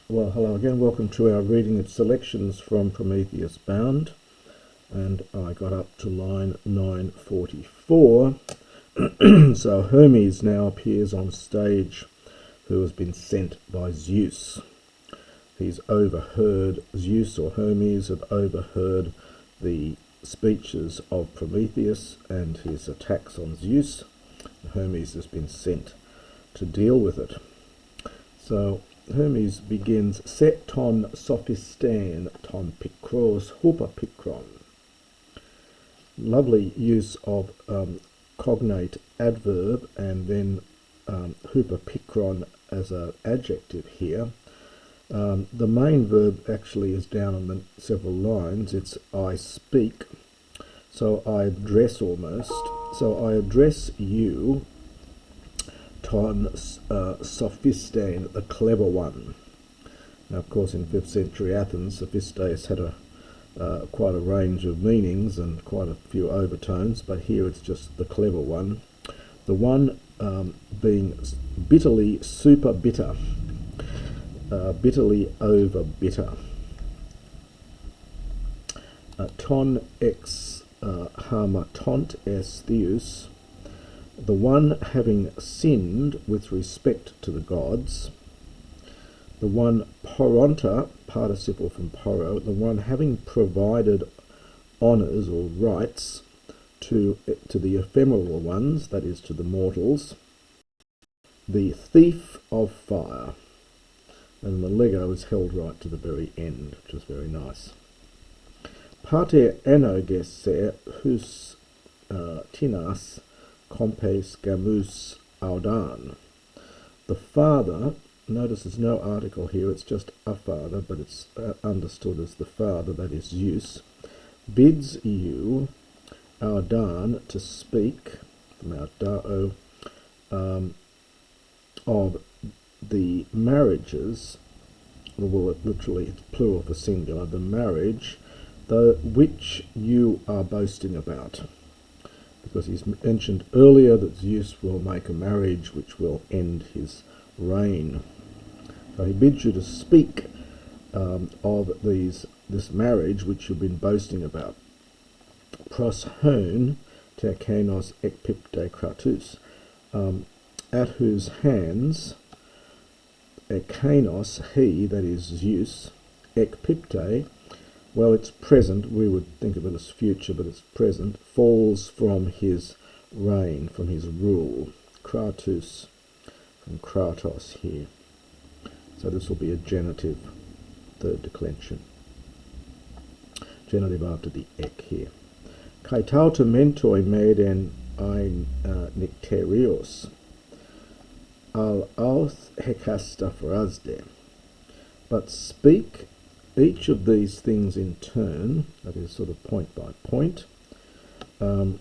Well, hello again. Welcome to our reading of selections from Prometheus Bound. And I got up to line 944. So Hermes now appears on stage, who has been sent by Zeus. He's overheard, Zeus or Hermes had overheard the speeches of Prometheus and his attacks on Zeus. Hermes has been sent to deal with it. So Hermes begins, set ton sophistan ton pikros hupapikron. Lovely use of cognate adverb and then hupapikron as an adjective here. The main verb actually is down on the several lines. It's I speak, so I address almost. So I address you, ton sophistan, the clever one. Now, of course, in 5th century Athens, sophistes had quite a range of meanings and quite a few overtones, but here it's just the clever one. The one being bitterly super bitter, bitterly over bitter. Ton ex harmatont es Theus, the one having sinned with respect to the gods. The one poronta, participle from poro, the one having provided honours or rights to the ephemeral ones, that is to the mortals. The thief of fire. And the lego is held right to the very end, which is very nice. Pater enogese hus tinas compes gamus audan. The father, notice there's no article here, it's just a father, but it's understood as the father, that is Zeus, bids you, audan, to speak, from audao, of the marriages, well, literally it's plural for singular, the marriage, which you are boasting about. Because he's mentioned earlier that Zeus will make a marriage which will end his reign. So he bids you to speak of this marriage which you've been boasting about. Pros hone terkenos ekpipte kratus, at whose hands Ekanos, he, that is Zeus, ekpipte, well, it's present, we would think of it as future, but it's present, falls from his reign, from his rule. Kratus, from kratos here. So this will be a genitive, third declension. Genitive after the ek here. Kai tauta mentoi meden ein nicterios, al auth hecasta phrasde. But speak each of these things in turn, that is sort of point by point, and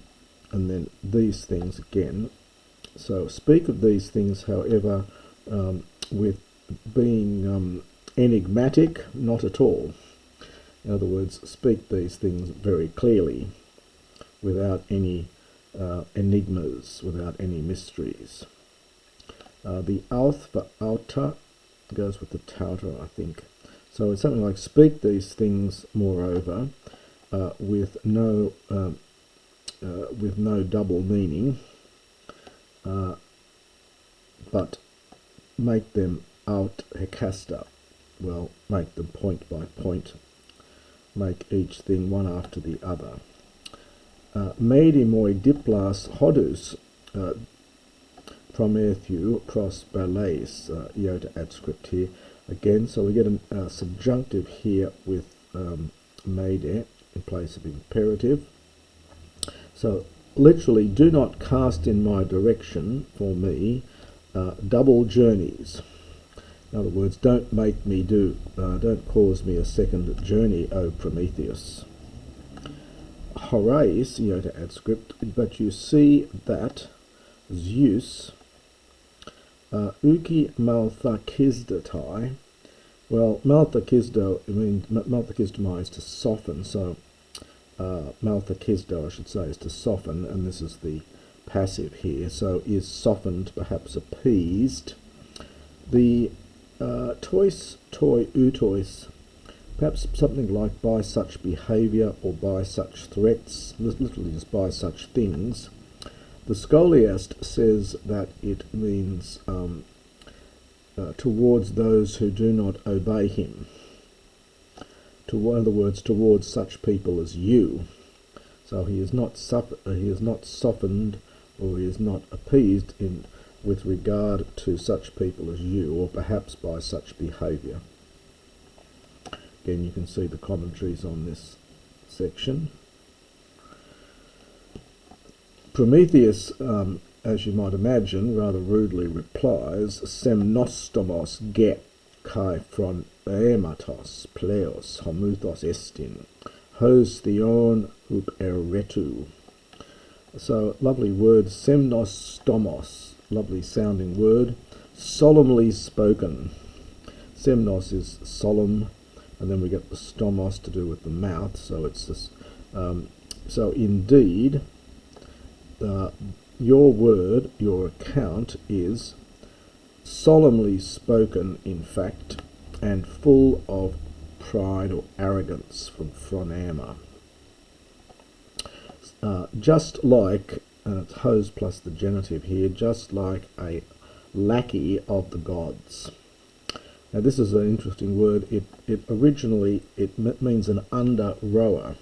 then these things again. So speak of these things, however, with being enigmatic, not at all. In other words, speak these things very clearly, without any enigmas, without any mysteries. The auth for auta goes with the tauta, I think. So it's something like, speak these things, moreover, with no double meaning, but make them out hecasta. Well, make them point by point. Make each thing one after the other. Medi moi diplas hodus Prometheus pros balais, iota adscript here. Again, so we get a subjunctive here with made in place of imperative. So literally, do not cast in my direction for me double journeys. In other words, don't make me don't cause me a second journey, O Prometheus. Horais, iota adscript, but you see that Zeus uki malthakizdatai. Well, malthakizdomai is to soften, so malthakizdo, I should say, is to soften, and this is the passive here, so is softened, perhaps appeased. The Tois, toi, utois, perhaps something like by such behaviour or by such threats, literally just by such things. The scholiast says that it means towards those who do not obey him. In other words, towards such people as you. So he is not softened, or he is not appeased with regard to such people as you, or perhaps by such behaviour. Again, you can see the commentaries on this section. Prometheus, as you might imagine, rather rudely replies, Semnostomos ge kai phron ematos pleos homuthos estin, hos theon hup eretu. So, lovely word, semnostomos, lovely sounding word, solemnly spoken. Semnos is solemn, and then we get the stomos to do with the mouth, so it's this. So indeed, your word, your account is solemnly spoken, in fact, and full of pride or arrogance from phronema. Just like, and it's hos plus the genitive here, just like a lackey of the gods. Now this is an interesting word. It originally means an under rower,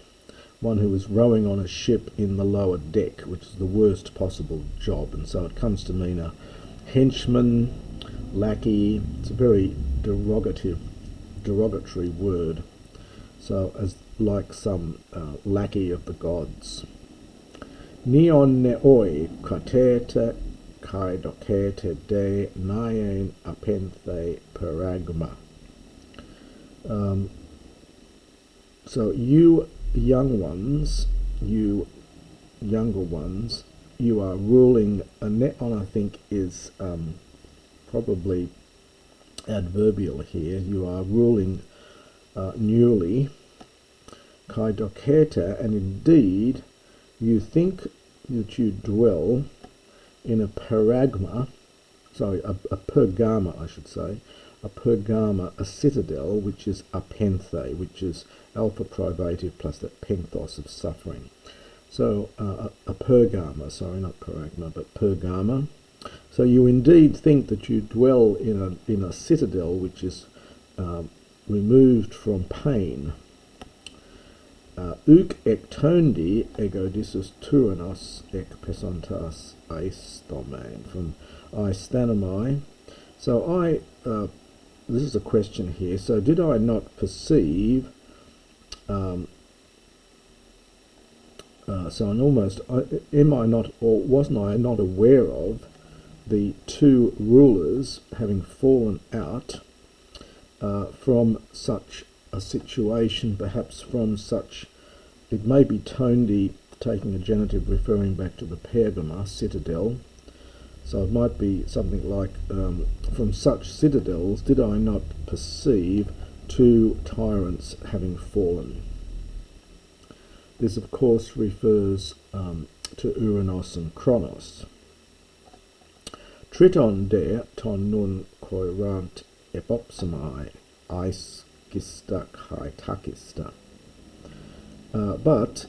one who is rowing on a ship in the lower deck, which is the worst possible job, and so it comes to mean a henchman, lackey. It's a very derogatory word. So as like some lackey of the gods. Neon neoi katete kai dokete de naien apenthe paragma. So you young ones, you younger ones, you are ruling. A neon, I think, is probably adverbial here. You are ruling newly. Kai dokete, and indeed you think that you dwell in a paragma, a pergama, I should say, a pergama, a citadel, which is apenthe, which is alpha privative plus that penthos of suffering. So a pergama, sorry, not paragma, but pergama. So you indeed think that you dwell in a citadel which is removed from pain. Uk ektondi egodissus turanos ek pesontas aistomain, from aisthanomai. So this is a question here. So did I not perceive? So an almost, am I not, or wasn't I not aware of the two rulers having fallen out from such a situation, perhaps from such, it may be tondi, taking a genitive referring back to the pergama, citadel. So it might be something like, from such citadels did I not perceive two tyrants having fallen. This of course refers to Uranos and Kronos. Triton de ton nun koirant epopsamai aeschylus kai takista. But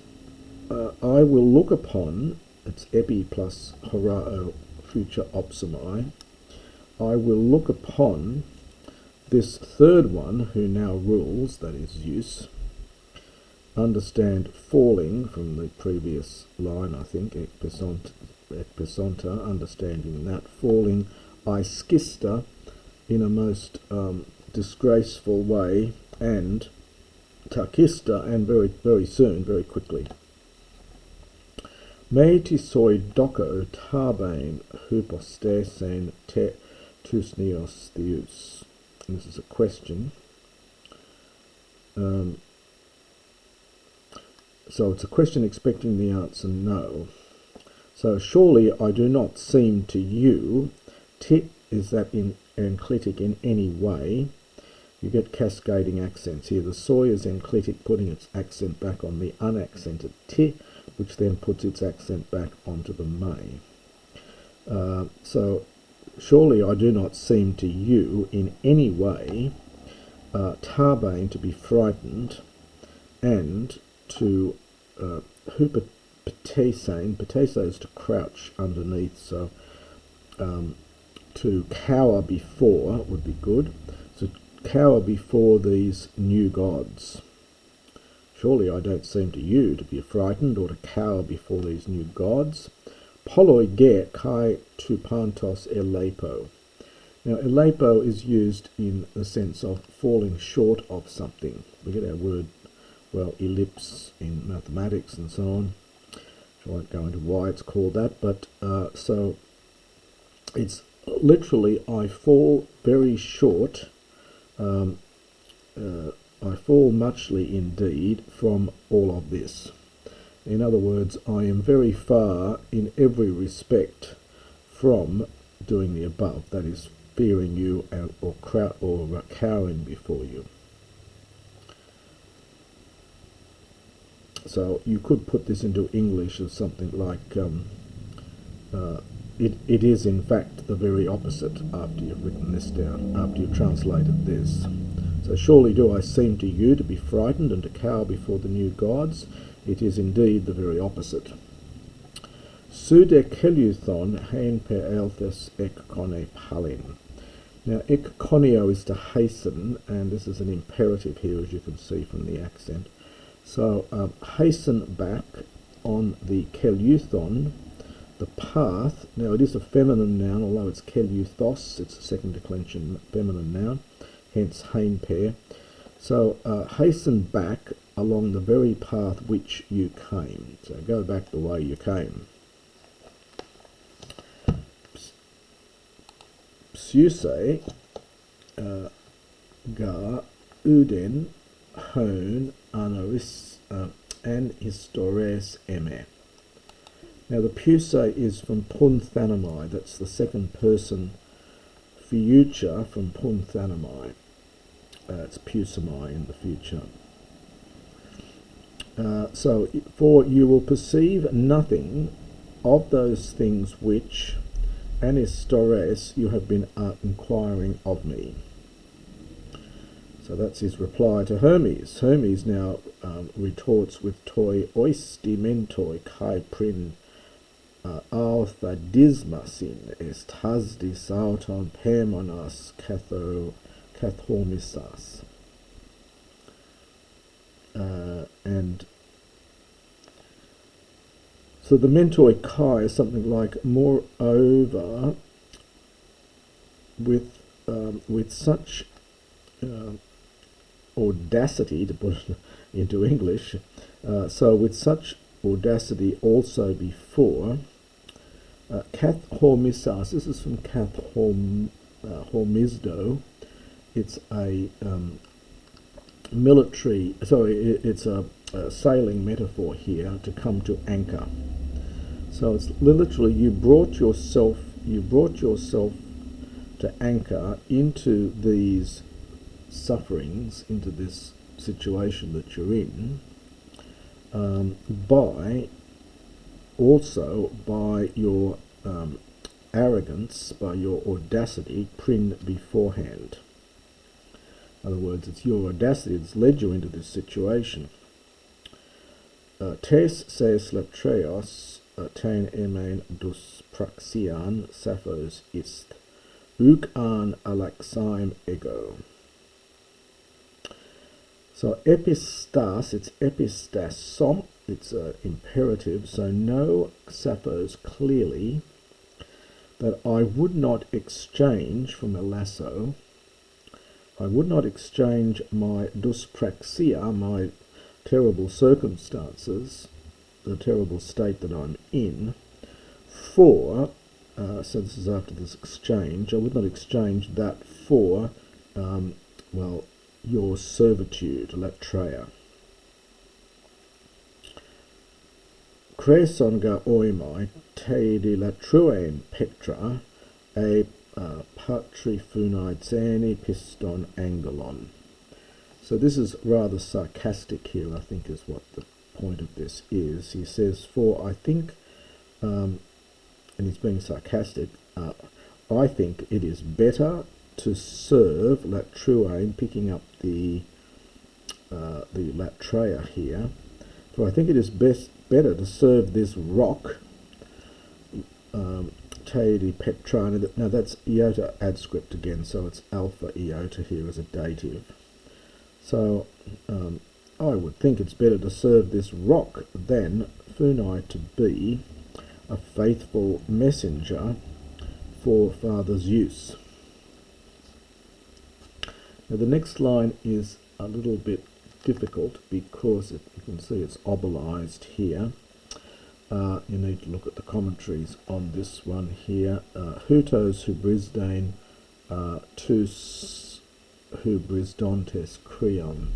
I will look upon, it's epi plus horao, future opsumai, I will look upon this third one who now rules, that is Zeus. Understand falling from the previous line, I think, ek pesonta, understanding that falling, aiskista, in a most disgraceful way, and takista, and very, very soon, very quickly. Me tisoi doko tabain hypostesen te tusnios theus. This is a question. So it's a question expecting the answer no. So surely I do not seem to you. Tit, is that in enclitic in any way? You get cascading accents here. The soy is enclitic, putting its accent back on the unaccented ti, which then puts its accent back onto the may. So surely I do not seem to you in any way Tarbane to be frightened, and to hupatesane, patese is to crouch underneath, so to cower before would be good. So cower before these new gods. Surely I don't seem to you to be frightened or to cower before these new gods. Poloi ge kai tu pantos elepo. Now elepo is used in the sense of falling short of something. We get our word, well, ellipse in mathematics and so on. I won't go into why it's called that, but so it's literally I fall very short, I fall muchly indeed from all of this. In other words, I am very far in every respect from doing the above, that is, fearing you or cowering before you. So you could put this into English as something like, it is in fact the very opposite after you've written this down, after you've translated this. So surely do I seem to you to be frightened and to cower before the new gods? It is indeed the very opposite. Sude keleuthon hein per elthes ek kone palin. Now ek konio is to hasten, and this is an imperative here, as you can see from the accent. So hasten back on the keleuthon, the path. Now it is a feminine noun, although it's keleuthos, it's a second declension feminine noun, hence hein per. So hasten back along the very path which you came. So go back the way you came. Psuse ga uden hone anois and histores eme. Now the Pusei is from Punthanamai, that's the second person future from Punthanamai. It's Pusamai in the future. So, for you will perceive nothing of those things which, anistores, you have been inquiring of me. So that's his reply to Hermes. Hermes now retorts with toi oisti mentoi kai prin althadismasin est hasdis auton permonas kathormisas. And so the mentoi kai is something like moreover with such audacity, to put it into English, so with such audacity also before, kath hormisas, this is from kath hormisdo, it's a military, sorry, it's a sailing metaphor here, to come to anchor. So it's literally you brought yourself to anchor into these sufferings, into this situation that you're in, by your arrogance, by your audacity, prin beforehand. In other words, it's your audacity that's led you into this situation. Tes seis latreos ten emen dus praxian saphos ist, uk an alaxime ego. So epistas, it's epistasom, it's imperative, so know, Sappos, clearly that I would not exchange from a lasso, I would not exchange my dyspraxia, my terrible circumstances, the terrible state that I'm in, for, so this is after this exchange, I would not exchange that for, well, your servitude, latreia. Creson ga oimai te de latruain petra a patrifunaitsani piston angelon. So this is rather sarcastic here, I think, is what the point of this is. He says, for I think, and he's being sarcastic, I think it is better to serve latruein, picking up the latreia here. For I think it is better to serve this rock, Teidi Petrana. Now that's iota adscript again, so it's alpha iota here as a dative. So I would think it's better to serve this rock than Funai to be a faithful messenger for Father Zeus. Now the next line is a little bit difficult because you can see it's obelized here. You need to look at the commentaries on this one here. Hutos hubrisdain tus hubrisdontes creon.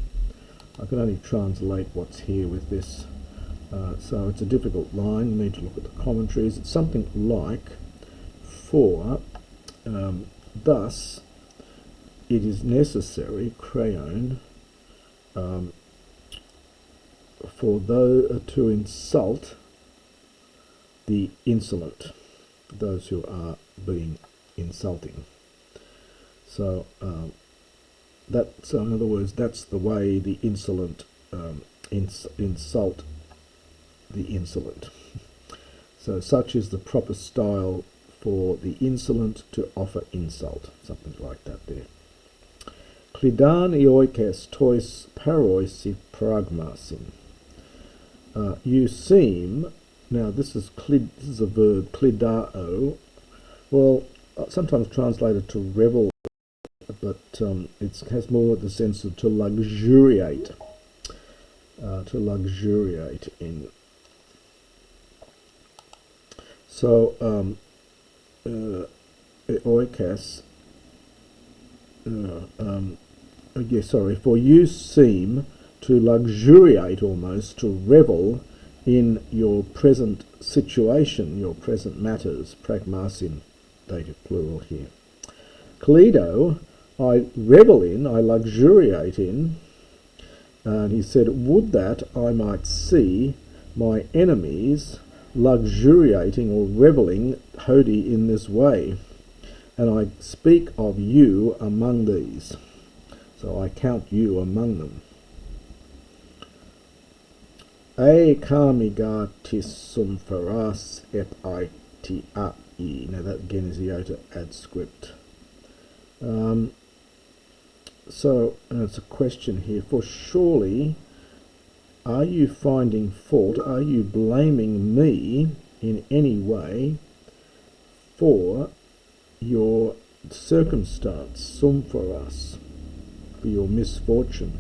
I can only translate what's here with this, so it's a difficult line. You need to look at the commentaries. It's something like, for thus it is necessary, creon, for those to insult the insolent, those who are being insulting. So so in other words, that's the way the insolent insult the insolent. So such is the proper style for the insolent to offer insult, something like that there. Klidan ioikes tois paroisi pragmasin. You seem, now this is a verb, klidao, well, sometimes translated to revel, but it has more the sense of to luxuriate in. So oikos, for you seem to luxuriate almost, to revel in your present situation, your present matters, pragmasin, dative plural here. Kalido, I revel in, I luxuriate in, and he said, would that I might see my enemies luxuriating or reveling Hodi in this way, and I speak of you among these. So I count you among them. E kamigatis sum faras et aiti ai. Now that again is iota adscript. So it's a question here. For surely, are you finding fault? Are you blaming me in any way for your circumstance, sum faras, for your misfortune?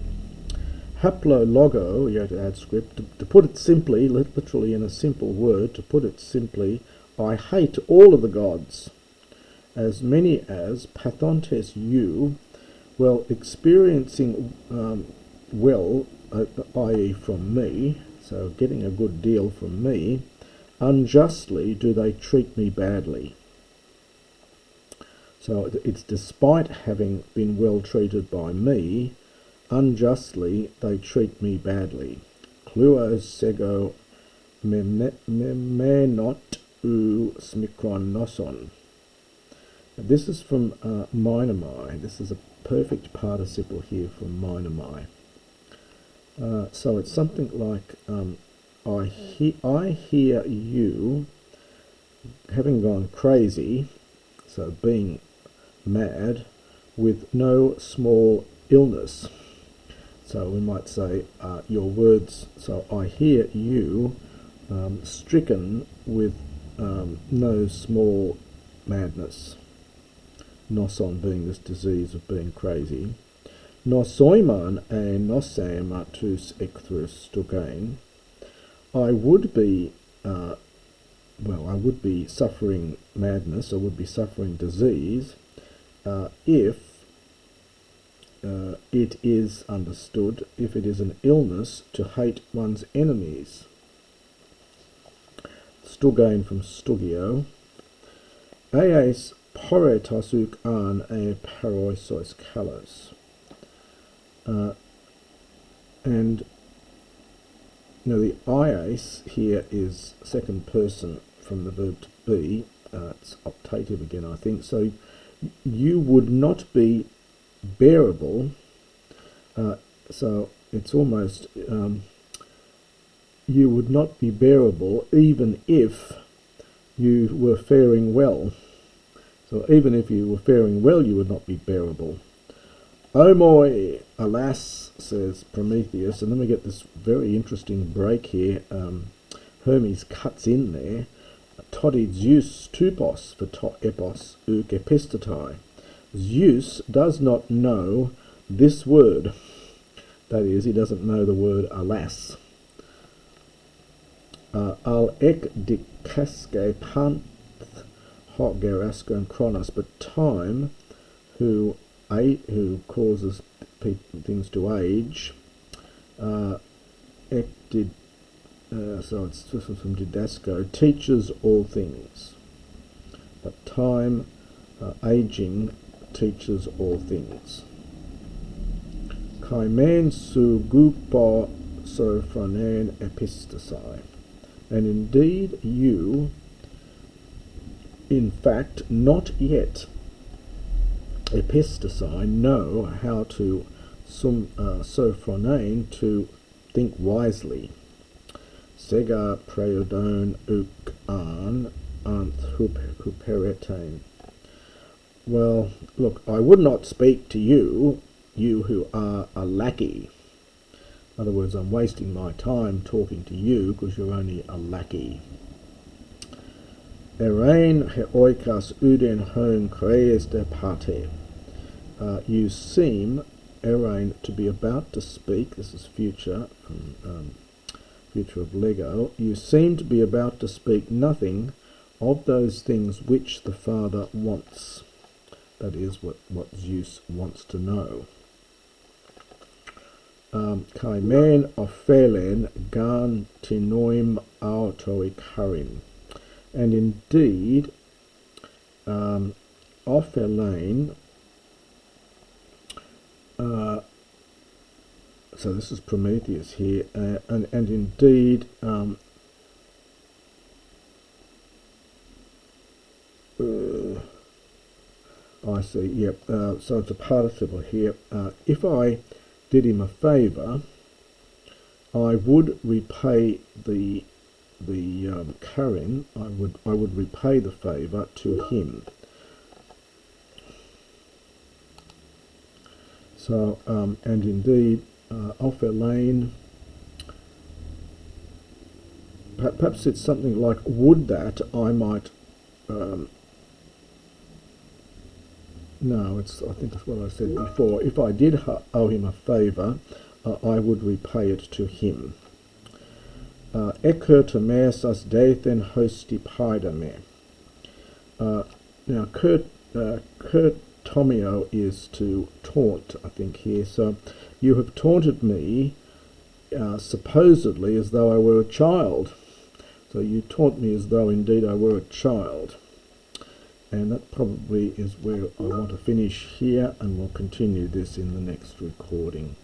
Haplo logo, iota adscript, to put it simply, literally in a simple word, to put it simply, I hate all of the gods, as many as pathontes you, well, experiencing i.e. from me, so getting a good deal from me, unjustly do they treat me badly. So it's despite having been well treated by me, unjustly they treat me badly. Kluos sego memenot u smikron noson. This is from Meinomai. This is a perfect participle here from Meinomai. So it's something like, I hear you having gone crazy, so being mad, with no small illness. So we might say your words, so I hear you stricken with no small madness. Noson being this disease of being crazy. Nosoiman e nosematus ecthrus stugain. I would be suffering madness, I would be suffering disease, if it is understood, if it is an illness to hate one's enemies. Stugain from stugio. Eis poretasuk an e paroisos kalos. And now the ias here is second person from the verb to be, it's optative again, I think. So you would not be bearable. So it's almost you would not be bearable even if you were faring well. So even if you were faring well, you would not be bearable. Oh my, alas, says Prometheus, and then we get this very interesting break here. Hermes cuts in there. Todi Zeus tupos for to epos uk epistatai. Zeus does not know this word. That is, he doesn't know the word alas. Al ek dikaske panth hot gerasko and chronos, but time who causes things to age. Ek did. So it's from didasco, teaches all things. But time, aging, teaches all things. Kaimen su gupo so phronen epistasai. And indeed you, in fact, not yet epistasai, know how to sophronein, to think wisely. Sega preodon uk an huperetain. Well, look, I would not speak to you, you who are a lackey. In other words, I'm wasting my time talking to you because you're only a lackey. Erain heoikas uden hon crees de parte. You seem, Erain, to be about to speak. This is future from future of Lego. You seem to be about to speak nothing of those things which the Father wants. That is what Zeus wants to know. Kaimen ophelen gan tinoim autoi karin. And indeed, ophelen, so this is Prometheus here, and indeed, I see, yep, so it's a participle here. If I did him a favour, I would repay the Karin, I would repay the favour to him. So, and indeed, Ophelain, perhaps it's something like, would that I might, no, I think that's what I said before. If I did owe him a favour, I would repay it to him. Ekertomersas deithen hosti paidame. Now, Tomio is to taunt, I think, here. So, you have taunted me, supposedly as though I were a child. So you taunt me as though indeed I were a child. And that probably is where I want to finish here, and we'll continue this in the next recording.